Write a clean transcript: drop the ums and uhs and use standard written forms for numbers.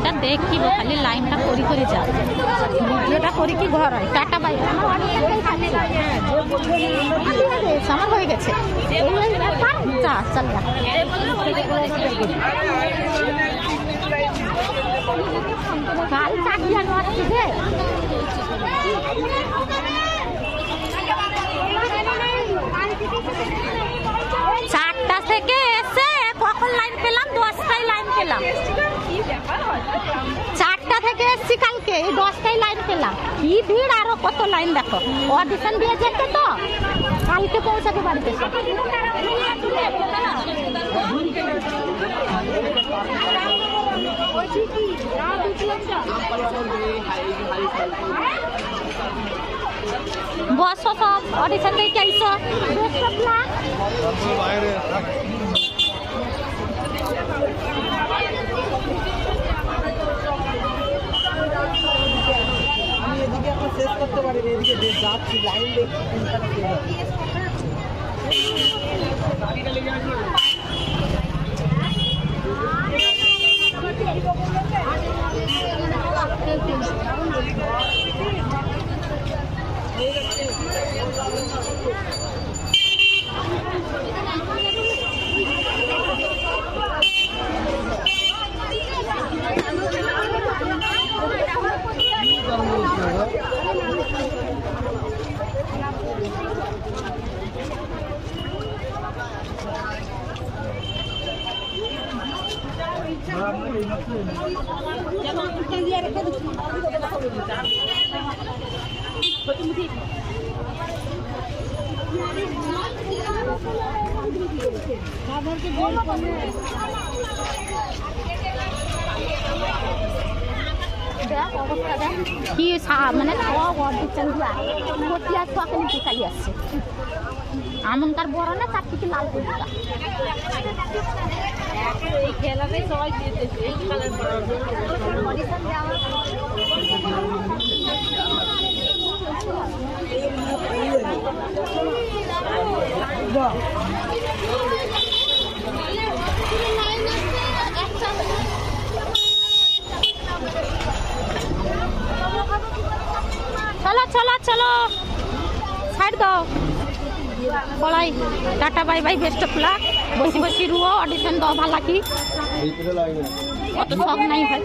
লাইনটা দেখি খালি লাইনটা করি যা ভিডিওটা করি কি ঘর হয় টাটা বাই আমার হয়ে গেছে যা চল কাল চাকরি আসছে যে চারটা থেকে এসে কখন লাইন পেলাম 10টায় লাইন পেলাম 4টা থেকে এসছি কালকে এই 10টায় লাইন পেলাম কি ভিড় আরো কত লাইন দেখো অডিশন দিয়ে যেতে তো কালকে পৌঁছাতে বাড়িতে বসো সব অডিশন দিয়ে আইসো আমি এদিকে এখন শেষ করতে পারি এদিকে যাচ্ছি লাইন দেখছি কি মানে খালি আসছে আমনকার বড় না তার থেকে লাল পরিষ্কার এই খেলাটাই সবাই জিতেছে এই কালার চলো চলো চলো ছাড় দাও পড়াই tata bye bye best of luck বসি বসি রুও অডিশন দাও ভালো কি অত শখ নাই ভাই